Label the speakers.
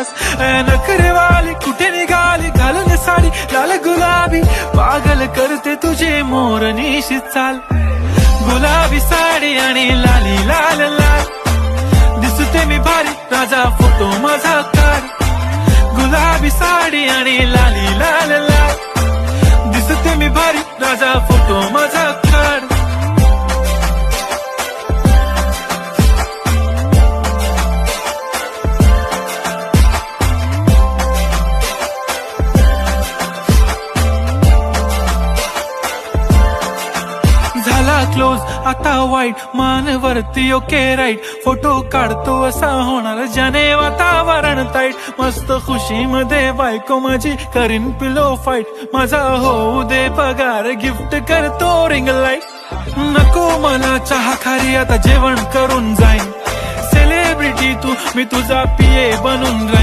Speaker 1: तास. नखरेवाली कुठे निघाली घालून साडी लाल गुलाबी, पागल करते तुझे मोरनीशी चाल. गुलाबी साडी आणि लाली लाल लाल, दिसते मी भारी राजा फोटो माझा काढ. गुलाबी साडी आणि लाली लाल लाल, दिसते मी भारी राजा फोटो माझा काढ. झाला क्लोज आता वाईट, मान वरती ओके राईट. फोटो काढतो असा होणार ज्याने वातावरण ताईट. मस्त खुशी मध्ये बायको माझी करीन पिलो फाईट. माझा होऊ दे पगार गिफ्ट करतो रिंग लाईट. नको मला चहा खारी आता जेवण करून जाईन. सेलिब्रिटी तू मी तुझा पिये बनून राहीन.